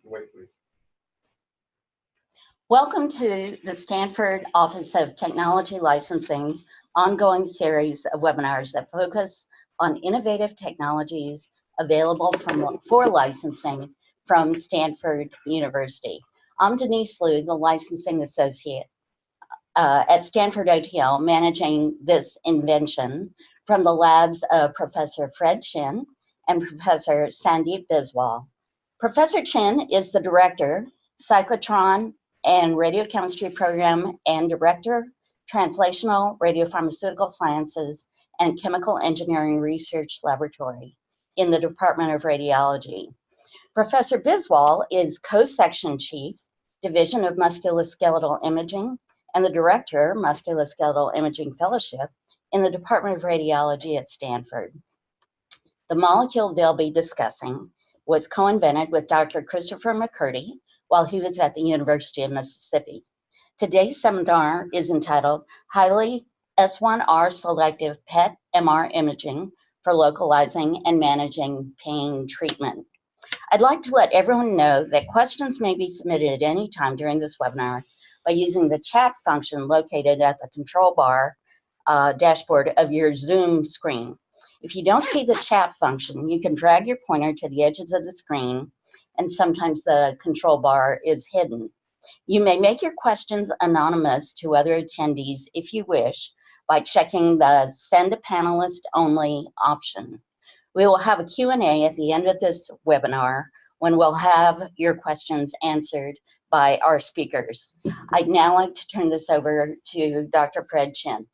Wait, please. Welcome to the Stanford Office of Technology Licensing's ongoing series of webinars that focus on innovative technologies available for licensing from Stanford University. I'm Denise Liu, the licensing associate at Stanford OTL, managing this invention from the labs of Professor Fred Chin and Professor Sandeep Biswal. Professor Chin is the director, cyclotron and radiochemistry program and director, translational radiopharmaceutical sciences and chemical engineering research laboratory in the Department of Radiology. Professor Biswal is co-section chief, Division of Musculoskeletal Imaging, and the director, Musculoskeletal Imaging Fellowship in the Department of Radiology at Stanford. The molecule they'll be discussing was co-invented with Dr. Christopher McCurdy while he was at the University of Mississippi. Today's seminar is entitled Highly S1R Selective PETMR Imaging for Localizing and Managing Pain Treatment. I'd like to let everyone know that questions may be submitted at any time during this webinar by using the chat function located at the control bar dashboard of your Zoom screen. If you don't see the chat function, you can drag your pointer to the edges of the screen, and sometimes the control bar is hidden. You may make your questions anonymous to other attendees if you wish by checking the Send a Panelist Only option. We will have a Q&A at the end of this webinar when we'll have your questions answered by our speakers. I'd now like to turn this over to Dr. Fred Chin.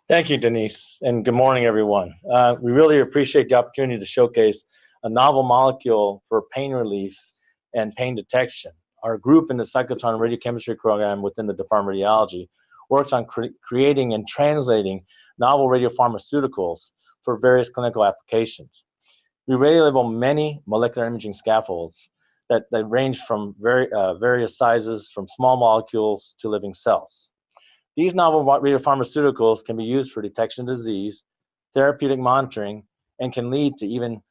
Thank you, Denise, and good morning, everyone. We really appreciate the opportunity to showcase a novel molecule for pain relief and pain detection. Our group in the cyclotron radiochemistry program within the Department of Radiology works on creating and translating novel radiopharmaceuticals for various clinical applications. We radiolabel many molecular imaging scaffolds that range from various sizes, from small molecules to living cells. These novel radiopharmaceuticals can be used for detection of disease, therapeutic monitoring, and can lead to even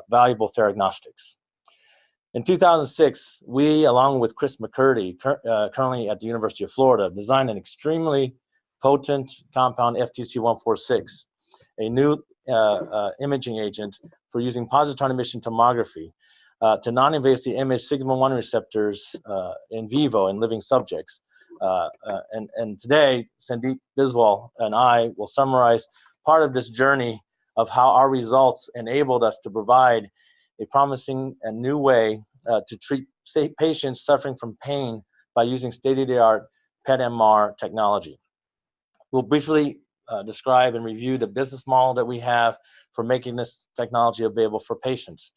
valuable theragnostics. In 2006, we, along with Chris McCurdy, currently at the University of Florida, designed an extremely potent compound FTC-146, a new imaging agent for using positron emission tomography to non-invasively image sigma-1 receptors in vivo in living subjects. And today, Sandeep Biswal and I will summarize part of this journey of how our results enabled us to provide a promising and new way to treat patients suffering from pain by using state-of-the-art PETMR technology. We'll briefly describe and review the business model that we have for making this technology available for patients.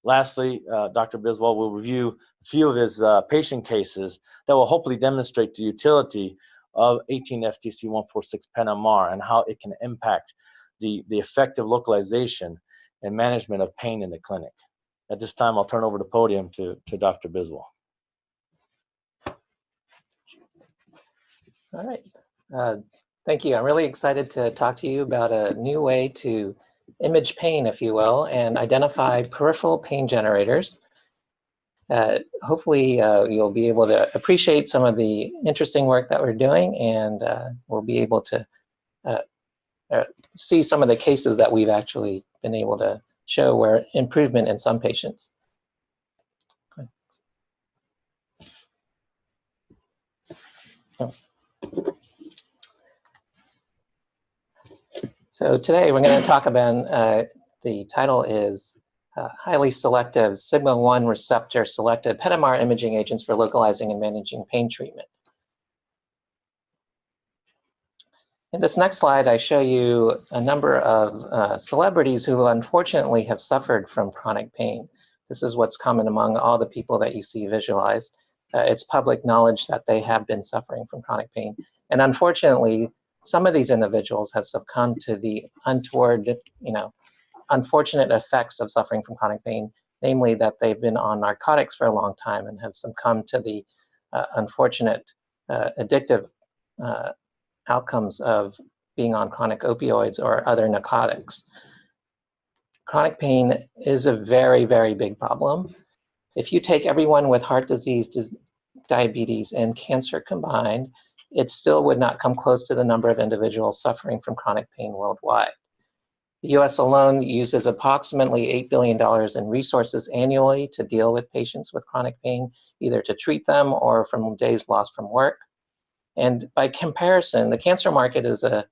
Lastly, Dr. Biswal will review a few of his patient cases that will hopefully demonstrate the utility of 18-FTC-146 PETMR and how it can impact the effective localization and management of pain in the clinic. At this time, I'll turn over the podium to Dr. Biswal. All right. Thank you. I'm really excited to talk to you about a new way to image pain, if you will, and identify peripheral pain generators. Hopefully, you'll be able to appreciate some of the interesting work that we're doing, and we'll be able to see some of the cases that we've actually been able to show where improvement in some patients. Okay. Oh. So today we're going to talk about, the title is Highly Selective Sigma-1 Receptor Selective PETMR Imaging Agents for Localizing and Managing Pain Treatment. In this next slide, I show you a number of celebrities who unfortunately have suffered from chronic pain. This is what's common among all the people that you see visualized. It's public knowledge that they have been suffering from chronic pain. And unfortunately, some of these individuals have succumbed to the untoward, unfortunate effects of suffering from chronic pain, namely that they've been on narcotics for a long time and have succumbed to the unfortunate addictive outcomes of being on chronic opioids or other narcotics. Chronic pain is a very, very big problem. If you take everyone with heart disease, diabetes, and cancer combined, it still would not come close to the number of individuals suffering from chronic pain worldwide. The US alone uses approximately $8 billion in resources annually to deal with patients with chronic pain, either to treat them or from days lost from work. And by comparison, the cancer market is a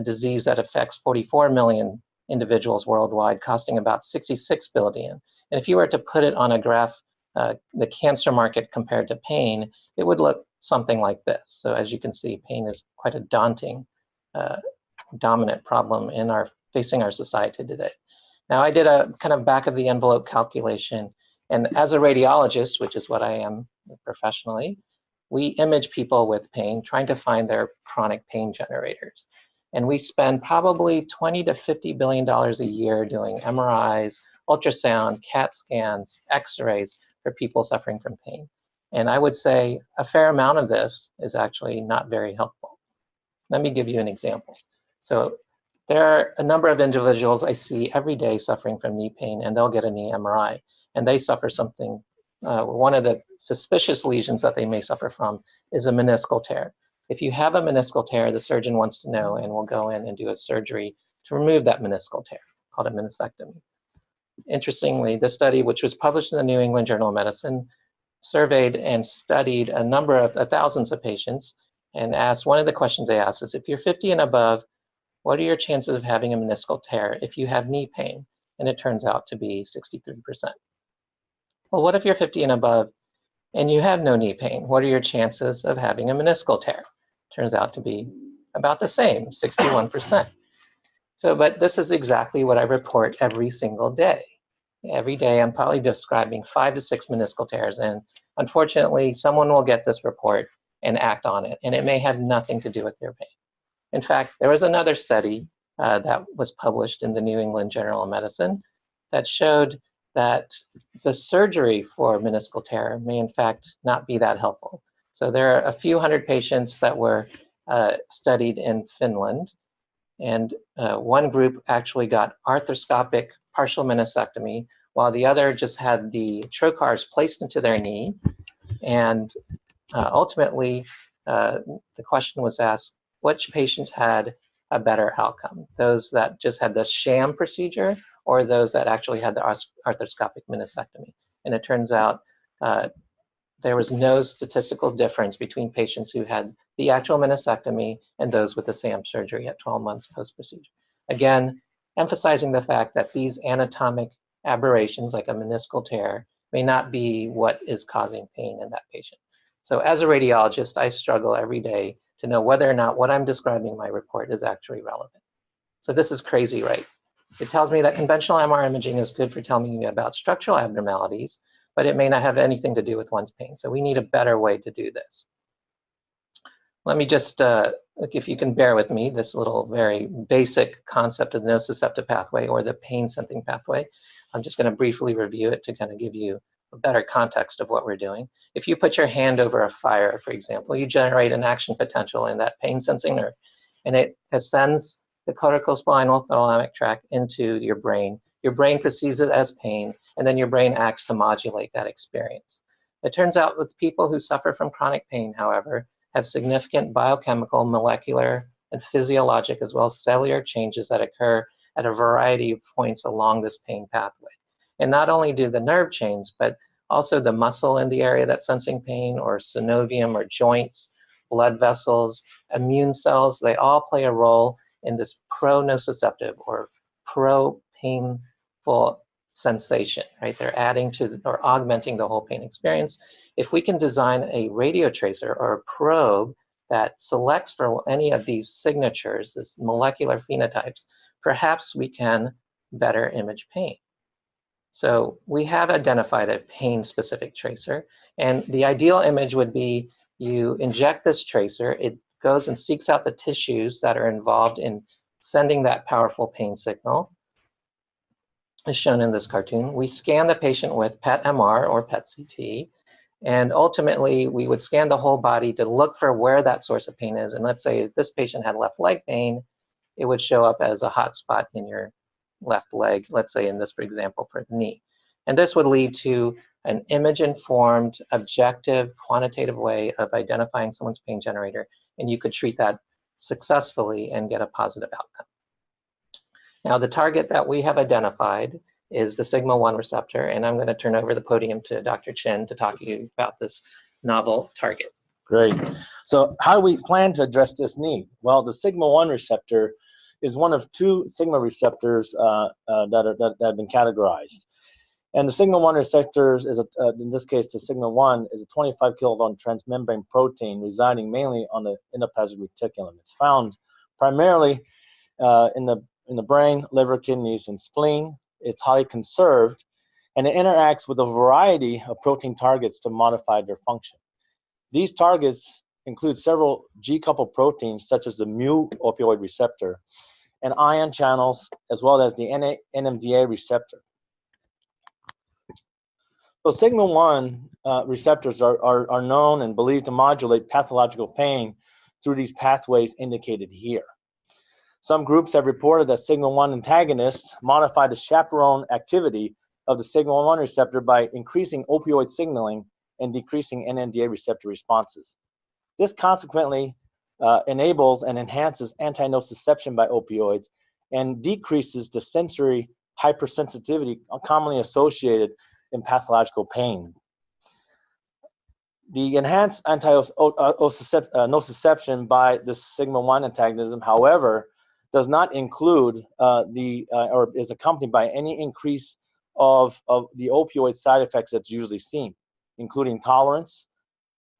disease that affects 44 million individuals worldwide, costing about $66 billion. And if you were to put it on a graph, the cancer market compared to pain, it would look something like this. So as you can see, pain is quite a daunting, dominant problem facing our society today. Now, I did a kind of back of the envelope calculation, and as a radiologist, which is what I am professionally, we image people with pain, trying to find their chronic pain generators. And we spend probably $20 to $50 billion a year doing MRIs, ultrasound, CAT scans, X-rays for people suffering from pain. And I would say a fair amount of this is actually not very helpful. Let me give you an example. So there are a number of individuals I see every day suffering from knee pain, and they'll get a knee MRI, and they suffer something. One of the suspicious lesions that they may suffer from is a meniscal tear. If you have a meniscal tear, the surgeon wants to know and will go in and do a surgery to remove that meniscal tear, called a meniscectomy. Interestingly, this study, which was published in the New England Journal of Medicine, surveyed and studied a number of thousands of patients and asked, one of the questions they asked is, if you're 50 and above, what are your chances of having a meniscal tear if you have knee pain? And it turns out to be 63%. Well, what if you're 50 and above and you have no knee pain? What are your chances of having a meniscal tear? Turns out to be about the same, 61%. So, but this is exactly what I report every single day. Every day I'm probably describing 5 to 6 meniscal tears, and unfortunately someone will get this report and act on it, and it may have nothing to do with their pain. In fact, there was another study that was published in the New England Journal of Medicine that showed that the surgery for meniscal tear may in fact not be that helpful. So there are a few hundred patients that were studied in Finland, and one group actually got arthroscopic partial meniscectomy, while the other just had the trocars placed into their knee. And ultimately, the question was asked, which patients had a better outcome? Those that just had the sham procedure, or those that actually had the arthroscopic meniscectomy? And it turns out there was no statistical difference between patients who had the actual meniscectomy and those with the sham surgery at 12 months post-procedure. Again, emphasizing the fact that these anatomic aberrations, like a meniscal tear, may not be what is causing pain in that patient. So as a radiologist, I struggle every day to know whether or not what I'm describing in my report is actually relevant. So this is crazy, right? It tells me that conventional MR imaging is good for telling me about structural abnormalities, but it may not have anything to do with one's pain. So we need a better way to do this. Let me just, if you can bear with me, this little very basic concept of the nociceptive pathway, or the pain-sensing pathway. I'm just going to briefly review it to kind of give you a better context of what we're doing. If you put your hand over a fire, for example, you generate an action potential in that pain-sensing nerve, and it ascends the corticospinal thalamic tract into your brain. Your brain perceives it as pain, and then your brain acts to modulate that experience. It turns out with people who suffer from chronic pain, however, have significant biochemical, molecular, and physiologic, as well as cellular changes that occur at a variety of points along this pain pathway. And not only do the nerve change, but also the muscle in the area that's sensing pain, or synovium, or joints, blood vessels, immune cells, they all play a role in this pro-nociceptive or pro-painful sensation, right? They're adding to or augmenting the whole pain experience. If we can design a radio tracer or a probe that selects for any of these signatures, these molecular phenotypes, perhaps we can better image pain. So we have identified a pain-specific tracer, and the ideal image would be you inject this tracer, it goes and seeks out the tissues that are involved in sending that powerful pain signal, as shown in this cartoon. We scan the patient with PETMR or PET-CT, and ultimately we would scan the whole body to look for where that source of pain is. And let's say if this patient had left leg pain, it would show up as a hot spot in your left leg, let's say in this, for example, for the knee. And this would lead to an image-informed, objective, quantitative way of identifying someone's pain generator, and you could treat that successfully and get a positive outcome. Now, the target that we have identified is the sigma-1 receptor, and I'm going to turn over the podium to Dr. Chin to talk to you about this novel target. Great. So how do we plan to address this need? Well, the sigma-1 receptor is one of two sigma receptors that have been categorized. And the sigma-1 receptors is, in this case, the sigma-1 is a 25 kilodalton transmembrane protein residing mainly on the endoplasmic reticulum. It's found primarily in the brain, liver, kidneys, and spleen. It's highly conserved, and it interacts with a variety of protein targets to modify their function. These targets include several G-coupled proteins, such as the mu opioid receptor, and ion channels, as well as the NMDA receptor. So sigma-1 receptors are known and believed to modulate pathological pain through these pathways indicated here. Some groups have reported that sigma-1 antagonists modify the chaperone activity of the sigma-1 receptor by increasing opioid signaling and decreasing NMDA receptor responses. This consequently enables and enhances anti-nociception by opioids and decreases the sensory hypersensitivity commonly associated in pathological pain. The enhanced anti-nociception by the sigma-1 antagonism, however, does not include or is accompanied by any increase of the opioid side effects that's usually seen, including tolerance,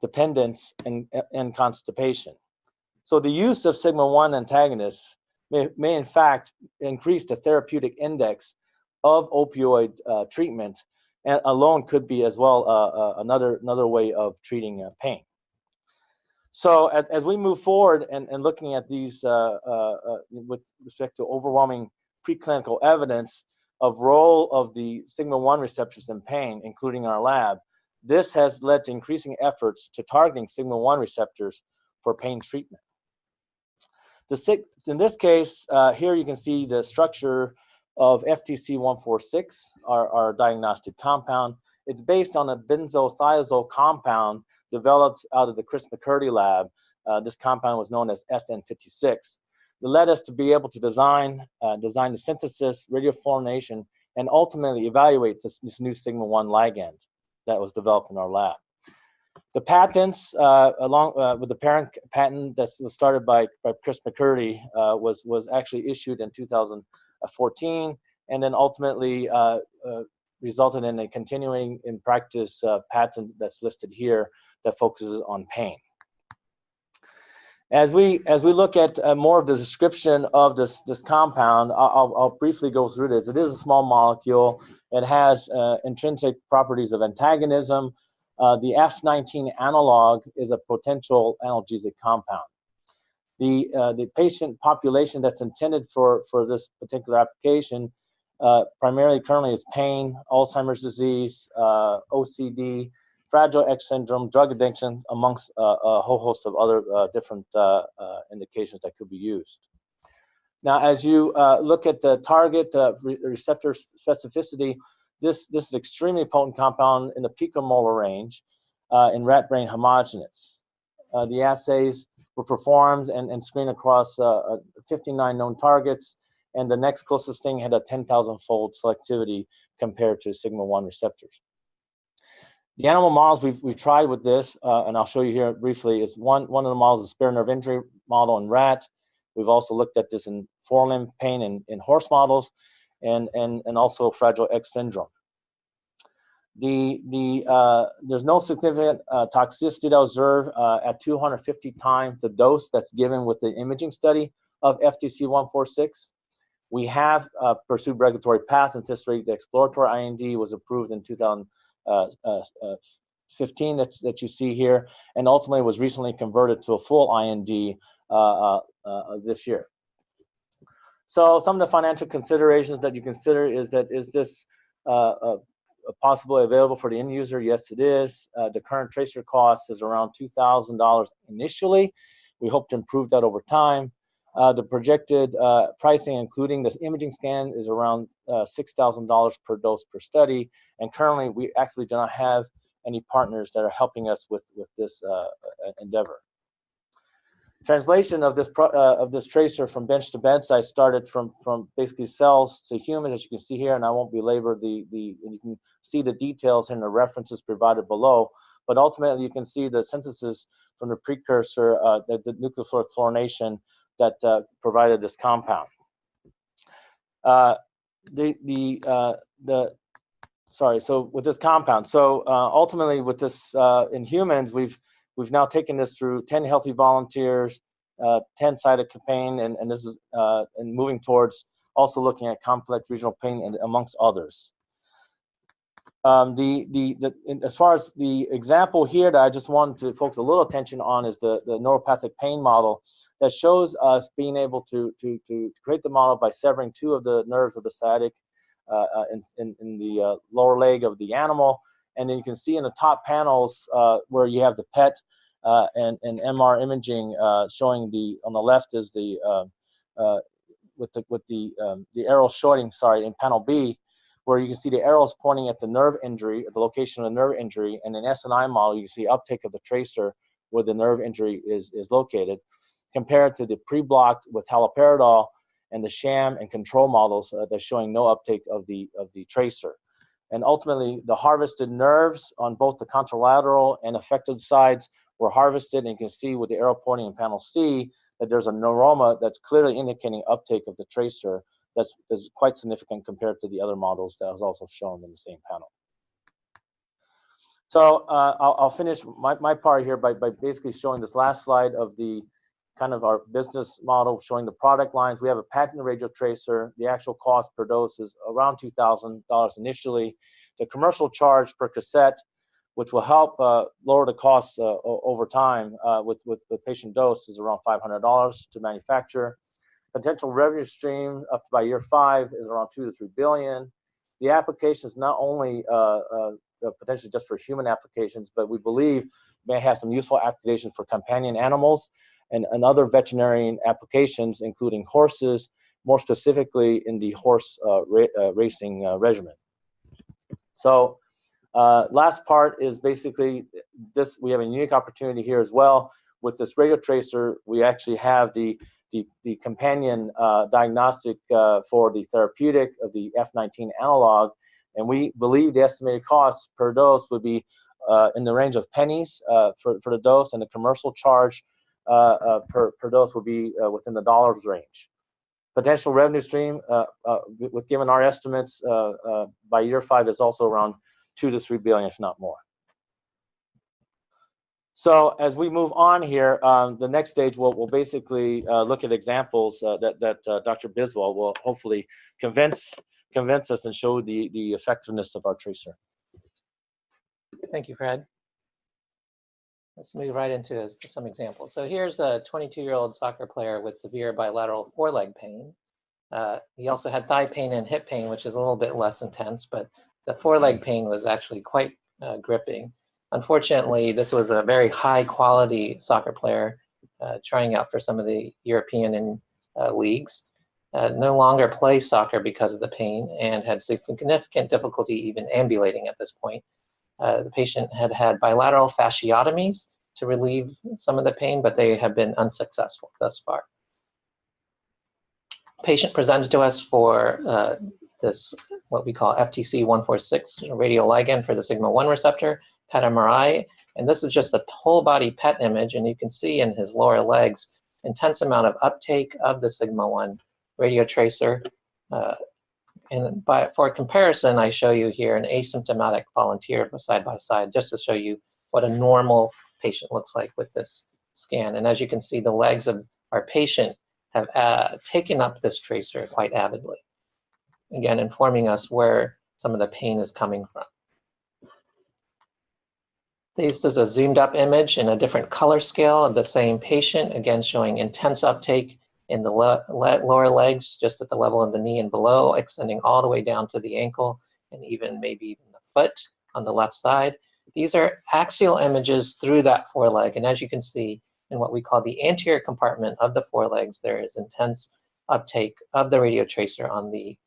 dependence, and constipation. So the use of sigma-1 antagonists may in fact increase the therapeutic index of opioid treatment, and alone could be as well another way of treating pain. So as we move forward and looking at these with respect to overwhelming preclinical evidence of role of the sigma-1 receptors in pain, including our lab, this has led to increasing efforts to targeting sigma-1 receptors for pain treatment. In this case, here you can see the structure of FTC-146, our diagnostic compound. It's based on a benzothiazole compound developed out of the Chris McCurdy lab. This compound was known as SN56. It led us to be able to design the synthesis, radioformation, and ultimately evaluate this new sigma-1 ligand that was developed in our lab. The patents, along with the parent patent that was started by Chris McCurdy, was actually issued in 2014, and then ultimately resulted in a continuing in practice patent that's listed here that focuses on pain. As we look at more of the description of this compound, I'll briefly go through this. It is a small molecule. It has intrinsic properties of antagonism. The F19 analog is a potential analgesic compound. The patient population that's intended for this particular application primarily currently is pain, Alzheimer's disease, OCD, Fragile X syndrome, drug addiction, amongst a whole host of other different indications that could be used. Now, as you look at the target receptor specificity, this is extremely potent compound in the picomolar range in rat brain homogenates. The assays were performed and screened across 59 known targets, and the next closest thing had a 10,000-fold selectivity compared to sigma-1 receptors. The animal models we've tried with this, and I'll show you here briefly, is one of the models is a spare nerve injury model in rat. We've also looked at this in forelimb pain in horse models, and also Fragile X syndrome. There's no significant toxicity that was observed at 250 times the dose that's given with the imaging study of FTC-146. We have pursued regulatory paths, and this rate, the exploratory IND was approved in 2015 that you see here, and ultimately was recently converted to a full IND this year. So some of the financial considerations that you consider is this possibly available for the end user? Yes, it is. The current tracer cost is around $2,000 initially. We hope to improve that over time. The projected pricing, including this imaging scan, is around $6,000 per dose per study. And currently, we actually do not have any partners that are helping us with this endeavor. Translation of this tracer from bench to bedside started from basically cells to humans, as you can see here, and I won't belabor you can see the details in the references provided below. But ultimately, you can see the synthesis from the precursor, the nucleophilic fluorination that provided this compound. So with this compound, ultimately with this in humans, we've now taken this through 10 healthy volunteers, 10 cytopenia, and this is and moving towards also looking at complex regional pain and amongst others. As far as the example here that I just wanted to focus a little attention on is the neuropathic pain model that shows us being able to create the model by severing two of the nerves of the sciatic in the lower leg of the animal. And then you can see in the top panels where you have the PET and MR imaging showing on the left is with the arrow showing, in panel B, where you can see the arrows pointing at the nerve injury, at the location of the nerve injury, and in S&I model, you can see uptake of the tracer where the nerve injury is located, compared to the pre-blocked with haloperidol and the sham and control models that's showing no uptake of the tracer. And ultimately, the harvested nerves on both the contralateral and affected sides were harvested, and you can see with the arrow pointing in panel C that there's a neuroma that's clearly indicating uptake of the tracer that's quite significant compared to the other models that was also shown in the same panel. So I'll finish my part here by basically showing this last slide of the kind of our business model, showing the product lines. We have a patented radio tracer. The actual cost per dose is around $2,000 initially. The commercial charge per cassette, which will help lower the costs over time with the patient dose, is around $500 to manufacture. Potential revenue stream up by year 5 is around $2 to $3 billion. The application is not only potentially just for human applications, but we believe may have some useful applications for companion animals and other veterinarian applications, including horses, more specifically in the horse racing regimen. So last part is basically this. We have a unique opportunity here as well. With this radio tracer, we actually have the companion diagnostic for the therapeutic of the F19 analog, and we believe the estimated cost per dose would be in the range of pennies for the dose, and the commercial charge per dose would be within the dollars range. Potential revenue stream, with given our estimates by year 5, is also around $2 to $3 billion, if not more. So as we move on here, the next stage we'll basically look at examples that Dr. Biswell will hopefully convince us and show the effectiveness of our tracer. Thank you, Fred. Let's move right into some examples. So here's a 22-year-old soccer player with severe bilateral foreleg pain. He also had thigh pain and hip pain, which is a little bit less intense, but the foreleg pain was actually quite gripping. Unfortunately, this was a very high-quality soccer player trying out for some of the European leagues. No longer plays soccer because of the pain and had significant difficulty even ambulating at this point. The patient had had bilateral fasciotomies to relieve some of the pain, but they have been unsuccessful thus far. Patient presented to us for this, what we call FTC-146 radioligand for the sigma-1 receptor, PETMR, and this is just a whole body PET image, and you can see in his lower legs intense amount of uptake of the sigma-1 radio tracer. And for comparison, I show you here an asymptomatic volunteer side by side, just to show you what a normal patient looks like with this scan. And as you can see, the legs of our patient have taken up this tracer quite avidly, again informing us where some of the pain is coming from. This is a zoomed up image in a different color scale of the same patient, again showing intense uptake in the lower legs, just at the level of the knee and below, extending all the way down to the ankle and even maybe even the foot on the left side. These are axial images through that foreleg, and as you can see, in what we call the anterior compartment of the forelegs, there is intense uptake of the radiotracer on the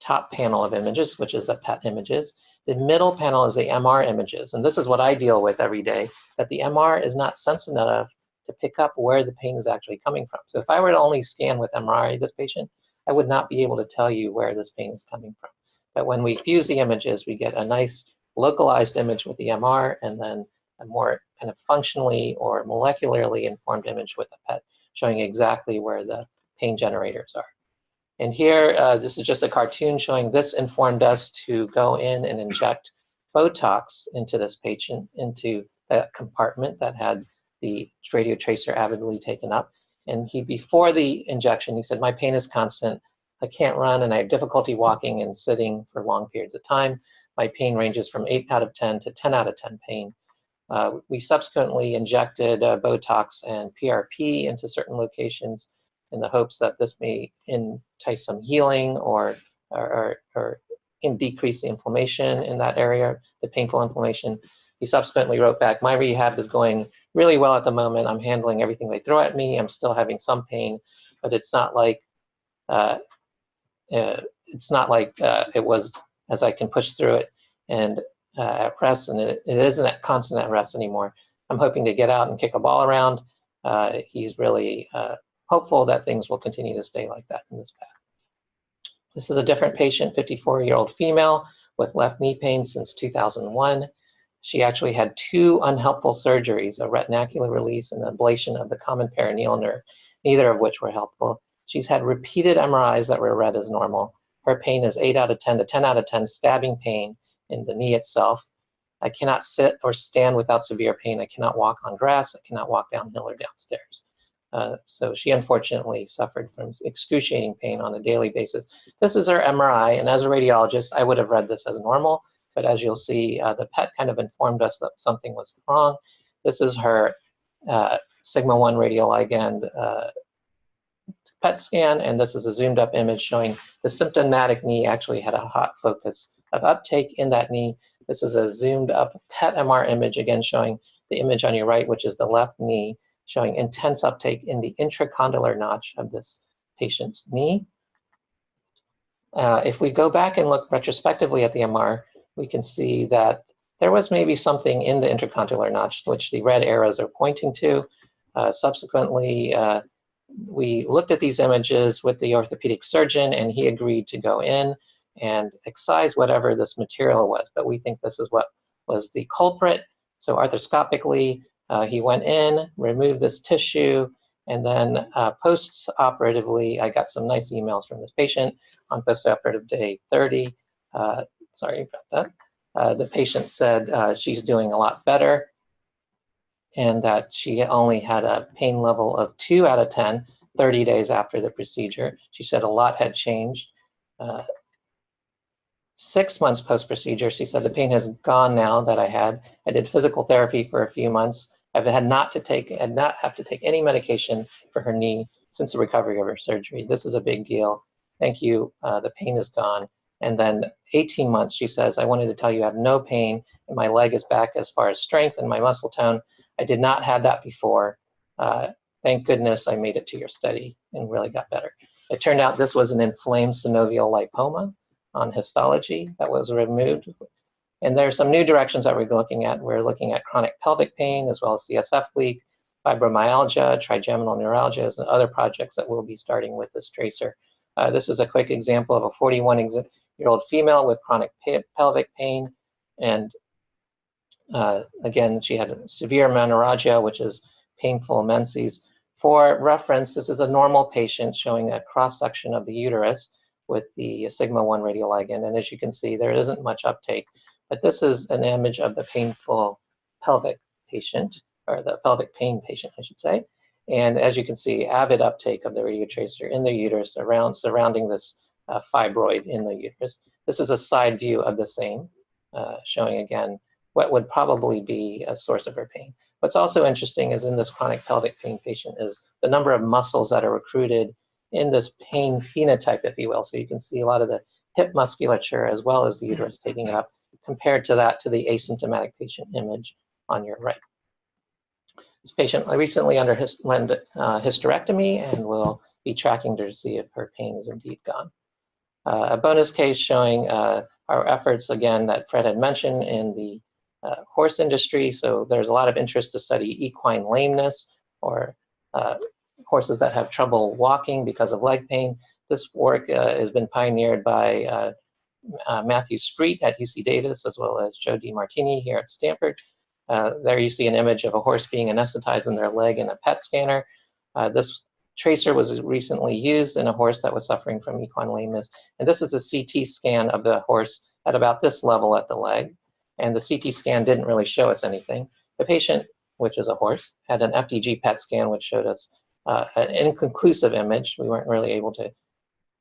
top panel of images, which is the PET images. The middle panel is the MR images. And this is what I deal with every day, that the MR is not sensitive enough to pick up where the pain is actually coming from. So if I were to only scan with MRI this patient, I would not be able to tell you where this pain is coming from. But when we fuse the images, we get a nice localized image with the MR and then a more kind of functionally or molecularly informed image with the PET, showing exactly where the pain generators are. And here, this is just a cartoon showing this informed us to go in and inject Botox into this patient, into that compartment that had the radiotracer avidly taken up. And before the injection, he said, my pain is constant. I can't run and I have difficulty walking and sitting for long periods of time. My pain ranges from 8 out of 10 to 10 out of 10 pain. We subsequently injected Botox and PRP into certain locations in the hopes that this may entice some healing or decrease the inflammation in that area, the painful inflammation. He subsequently wrote back, my rehab is going really well at the moment. I'm handling everything they throw at me. I'm still having some pain, but it's not like it was, as I can push through it and at rest, and it isn't at constant at rest anymore. I'm hoping to get out and kick a ball around. He's really hopeful that things will continue to stay like that in this path. This is a different patient, 54-year-old female with left knee pain since 2001. She actually had 2 unhelpful surgeries, a retinacular release and an ablation of the common perineal nerve, neither of which were helpful. She's had repeated MRIs that were read as normal. Her pain is 8 out of 10 to 10 out of 10 stabbing pain in the knee itself. I cannot sit or stand without severe pain. I cannot walk on grass. I cannot walk downhill or downstairs. So she unfortunately suffered from excruciating pain on a daily basis. This is her MRI, and as a radiologist, I would have read this as normal, but as you'll see, the PET kind of informed us that something was wrong. This is her sigma-1 radioligand PET scan, and this is a zoomed up image showing the symptomatic knee actually had a hot focus of uptake in that knee. This is a zoomed up PETMR image, again showing the image on your right, which is the left knee, showing intense uptake in the intracondylar notch of this patient's knee. If we go back and look retrospectively at the MR, we can see that there was maybe something in the intracondylar notch, which the red arrows are pointing to. Subsequently, we looked at these images with the orthopedic surgeon, and he agreed to go in and excise whatever this material was. But we think this is what was the culprit. So arthroscopically, he went in, removed this tissue, and then post-operatively, I got some nice emails from this patient on post-operative day 30. Sorry about that. The patient said she's doing a lot better and that she only had a pain level of 2 out of 10, 30 days after the procedure. She said a lot had changed. 6 months post-procedure, she said the pain has gone now that I had. I did physical therapy for a few months. I've had not have to take any medication for her knee since the recovery of her surgery. This is a big deal. Thank you. The pain is gone. And then 18 months, she says, I wanted to tell you I have no pain and my leg is back as far as strength and my muscle tone. I did not have that before. Thank goodness I made it to your study and really got better. It turned out this was an inflamed synovial lipoma on histology that was removed. And there are some new directions that we're looking at. We're looking at chronic pelvic pain as well as CSF leak, fibromyalgia, trigeminal neuralgias, and other projects that we'll be starting with this tracer. This is a quick example of a 41-year-old female with chronic pelvic pain. And again, she had severe menorrhagia, which is painful menses. For reference, this is a normal patient showing a cross-section of the uterus with the sigma-1 radioligand. And as you can see, there isn't much uptake. But this is an image of the painful pelvic patient, or the pelvic pain patient, I should say. And as you can see, avid uptake of the radiotracer in the uterus surrounding this fibroid in the uterus. This is a side view of the same, showing again what would probably be a source of her pain. What's also interesting is in this chronic pelvic pain patient is the number of muscles that are recruited in this pain phenotype, if you will. So you can see a lot of the hip musculature as well as the uterus taking it up, compared to that to the asymptomatic patient image on your right. This patient recently went hysterectomy, and we'll be tracking to see if her pain is indeed gone. A bonus case showing our efforts, again, that Fred had mentioned in the horse industry. So there's a lot of interest to study equine lameness, or horses that have trouble walking because of leg pain. This work has been pioneered by Matthew Spreet at UC Davis, as well as Joe DiMartini here at Stanford. There you see an image of a horse being anesthetized in their leg in a PET scanner. This tracer was recently used in a horse that was suffering from equine lameness. And this is a CT scan of the horse at about this level at the leg. And the CT scan didn't really show us anything. The patient, which is a horse, had an FDG PET scan, which showed us an inconclusive image. We weren't really able to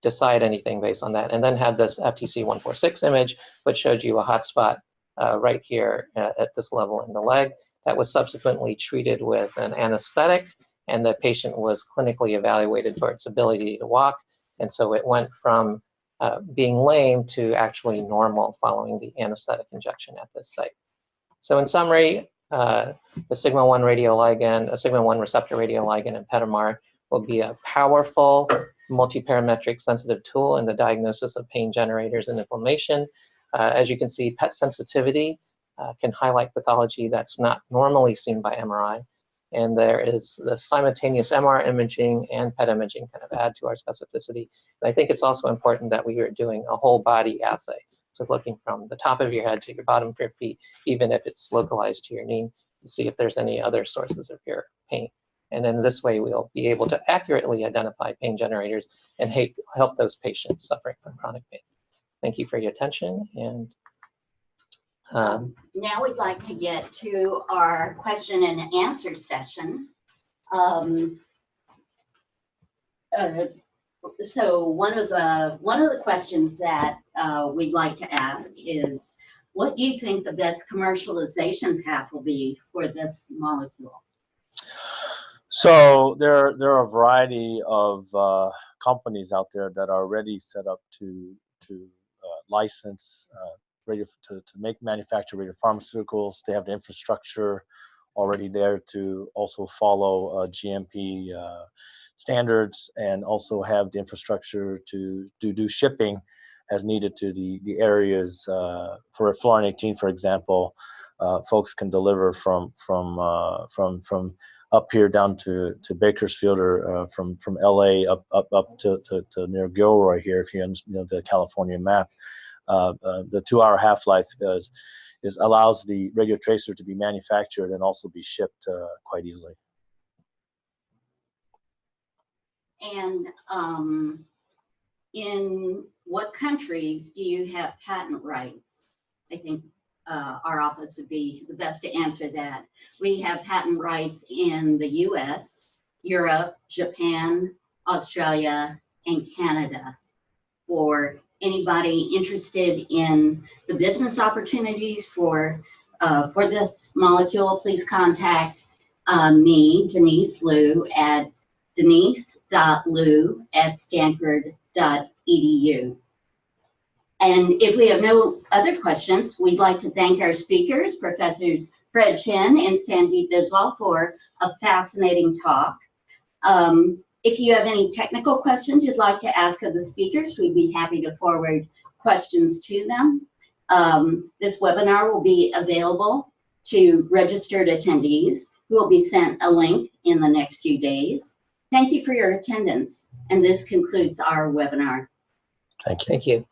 decide anything based on that. And then had this FTC 146 image, which showed you a hot spot right here at this level in the leg that was subsequently treated with an anesthetic, and the patient was clinically evaluated for its ability to walk. And so it went from being lame to actually normal following the anesthetic injection at this site. So in summary, the sigma-1 radioligand, a sigma-1 receptor radioligand in PETMR will be a powerful multiparametric sensitive tool in the diagnosis of pain generators and inflammation. As you can see, PET sensitivity can highlight pathology that's not normally seen by MRI. And there is the simultaneous MR imaging and PET imaging kind of add to our specificity. And I think it's also important that we are doing a whole body assay. So looking from the top of your head to your bottom of your feet, even if it's localized to your knee, to see if there's any other sources of your pain. And then this way we'll be able to accurately identify pain generators and help those patients suffering from chronic pain. Thank you for your attention. And now we'd like to get to our question and answer session. So one of the questions that we'd like to ask is, what do you think the best commercialization path will be for this molecule? So there are a variety of companies out there that are already set up to license to manufacture radiopharmaceuticals. They have the infrastructure already there to also follow GMP standards, and also have the infrastructure to do shipping as needed to the areas. For fluorine-18, for example, folks can deliver from up here down to Bakersfield, or from LA up to near Gilroy here, if you know the California map. The 2-hour half-life allows the radiotracer to be manufactured and also be shipped quite easily. And in what countries do you have patent rights? I think our office would be the best to answer that. We have patent rights in the US, Europe, Japan, Australia, and Canada. For anybody interested in the business opportunities for this molecule, please contact me, Denise Liu, at denise.liu@stanford.edu. And if we have no other questions, we'd like to thank our speakers, Professors Fred Chen and Sandeep Biswal, for a fascinating talk. If you have any technical questions you'd like to ask of the speakers, we'd be happy to forward questions to them. This webinar will be available to registered attendees, who will be sent a link in the next few days. Thank you for your attendance, and this concludes our webinar. Thank you. thank you.